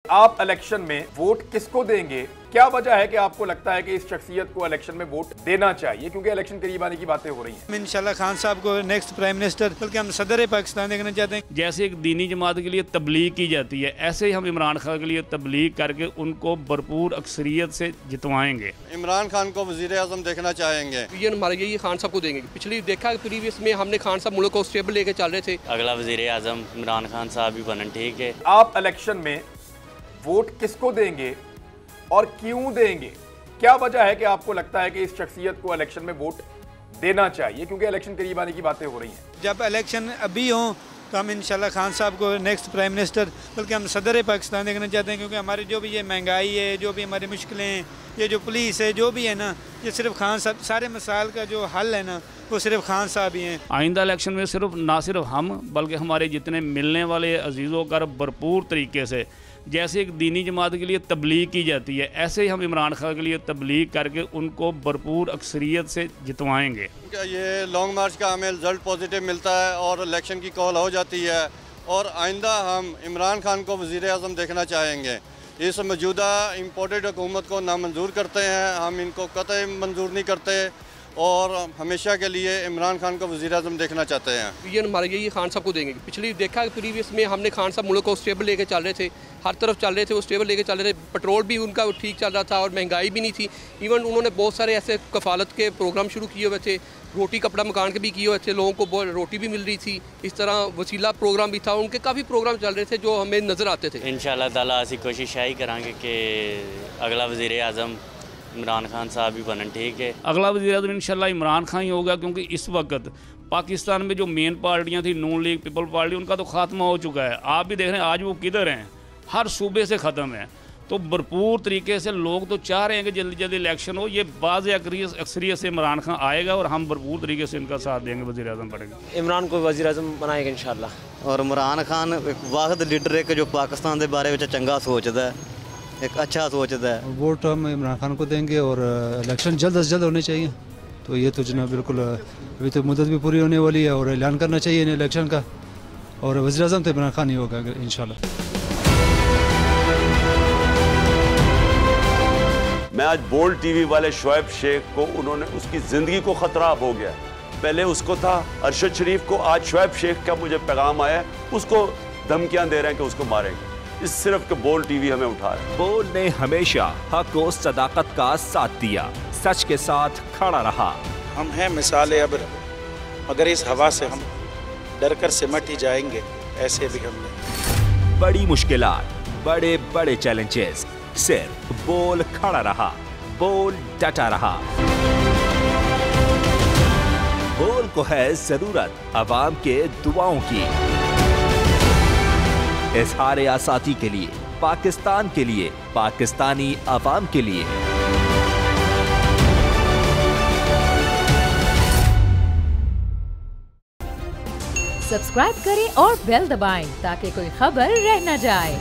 आप इलेक्शन में वोट किसको देंगे? क्या वजह है कि आपको लगता है कि इस शख्सियत को इलेक्शन में वोट देना चाहिए? क्योंकि इलेक्शन करीब आने की बातें हो रही हैं। इंशाल्लाह खान साहब को नेक्स्ट प्राइम मिनिस्टर, बल्कि हम सदर पाकिस्तान देखना चाहते हैं। जैसे एक दीनी जमात के लिए तबलीग की जाती है, ऐसे ही हम इमरान खान के लिए तबलीग करके उनको भरपूर अक्सरियत से जितवाएंगे। इमरान खान को वज़ीर आज़म देखना चाहेंगे। ये हमारे ये खान साहब को देंगे। पिछली देखा प्रीवियस में हमने खान साहब मुल्क को स्टेबल लेके चल रहे थे। अगला वज़ीर आज़म इमरान खान साहब भी बनन, ठीक है। आप इलेक्शन में वोट किसको देंगे और क्यों देंगे? क्या वजह है कि आपको लगता है कि इस शख्सियत को इलेक्शन में वोट देना चाहिए? क्योंकि इलेक्शन करीब आने की बातें हो रही हैं। जब इलेक्शन अभी हों तो हम इंशाल्लाह खान साहब को नेक्स्ट प्राइम मिनिस्टर, बल्कि हम सदर पाकिस्तान देखना चाहते हैं। क्योंकि हमारी जो भी ये महंगाई है, जो भी हमारी मुश्किलें हैं, ये जो पुलिस है, जो भी है ना, ये सिर्फ खान साहब, सारे मसाइल का जो हल है ना, वो सिर्फ खान साहब ही हैं। आइंदा इलेक्शन में ना सिर्फ हम बल्कि हमारे जितने मिलने वाले अजीज़ों का भरपूर तरीके से, जैसे एक दीनी जमात के लिए तबलीग की जाती है, ऐसे ही हम इमरान खान के लिए तबलीग करके उनको भरपूर अक्सरियत से जितवाएंगे। ये लॉन्ग मार्च का हमें रिजल्ट पॉजिटिव मिलता है और इलेक्शन की कॉल हो जाती है और आइंदा हम इमरान खान को वज़ीर आज़म देखना चाहेंगे। इस मौजूदा इम्पोर्टेड हुकूमत को नामंजूर करते हैं, हम इनको कतई मंजूर नहीं करते और हमेशा के लिए इमरान खान को वज़ीर आज़म देखना चाहते हैं। ये हमारे ये खान साहब को देंगे। पिछली देखा प्रीवियस में हमने खान साहब मुल्क को स्टेबल लेके चल रहे थे, हर तरफ चल रहे थे, वो स्टेबल लेके चल रहे थे। पेट्रोल भी उनका ठीक चल रहा था और महंगाई भी नहीं थी। इवन उन्होंने बहुत सारे ऐसे कफालत के प्रोग्राम शुरू किए हुए थे, रोटी कपड़ा मकान के भी किए हुए थे, लोगों को रोटी भी मिल रही थी। इस तरह वसीला प्रोग्राम भी था, उनके काफ़ी प्रोग्राम चल रहे थे जो हमें नज़र आते थे। इंशाअल्लाह ताला असी कोशिश यही करांगे कि अगला वज़ीर आज़म इमरान खान साहब भी बनन, ठीक है। अगला वज़ीर आज़म इंशाल्लाह इमरान खान ही होगा, क्योंकि इस वक्त पाकिस्तान में जो मेन पार्टियां थी, नून लीग, पीपल पार्टी, उनका तो खात्मा हो चुका है। आप भी देख रहे हैं आज वो किधर हैं, हर सूबे से ख़त्म है। तो भरपूर तरीके से लोग तो चाह रहे हैं कि जल्दी जल्दी इलेक्शन हो। ये बाज़ अक्सरियत से इमरान खान आएगा और हम भरपूर तरीके से इनका साथ देंगे, वज़ीर आज़म बनेगा। इमरान को वज़ीर आज़म बनाएगा इंशाल्लाह। और इमरान खान एक वाहिद लीडर है कि जो पाकिस्तान के बारे में चंगा सोचता है, एक अच्छा सोचता है। वोट हम इमरान खान को देंगे और इलेक्शन जल्द से जल्द होने चाहिए। तो ये तो जनाब बिल्कुल अभी तो मुद्दत भी पूरी होने वाली है और ऐलान करना चाहिए इन इलेक्शन का, और वज़ीर आज़म तो इमरान खान ही होगा इंशाल्लाह। मैं आज बोल्ड टीवी वाले शोएब शेख को, उन्होंने उसकी ज़िंदगी को ख़तरा अब हो गया। पहले उसको था अरशद शरीफ को, आज शोएब शेख का मुझे पैगाम आया, उसको धमकियां दे रहे हैं कि उसको मारेंगे। इस सिर्फ के बोल्ड टीवी हमें उठा रहा है। बोल्ड ने हमेशा हक और सदाकत का साथ दिया, सच के साथ खड़ा रहा। हम हैं मिसाल अब्र, मगर इस हवा से हम डर कर सिमट ही जाएंगे, ऐसे भी हमने। बड़ी मुश्किलात, बड़े बड़े चैलेंजेस, सिर्फ बोल खड़ा रहा, बोल डटा रहा। बोल को है जरूरत अवाम के दुआओं की। इज़हार आसाती के लिए, पाकिस्तान के लिए, पाकिस्तानी अवाम के लिए। सब्सक्राइब करें और बेल दबाएं ताकि कोई खबर रह न जाए।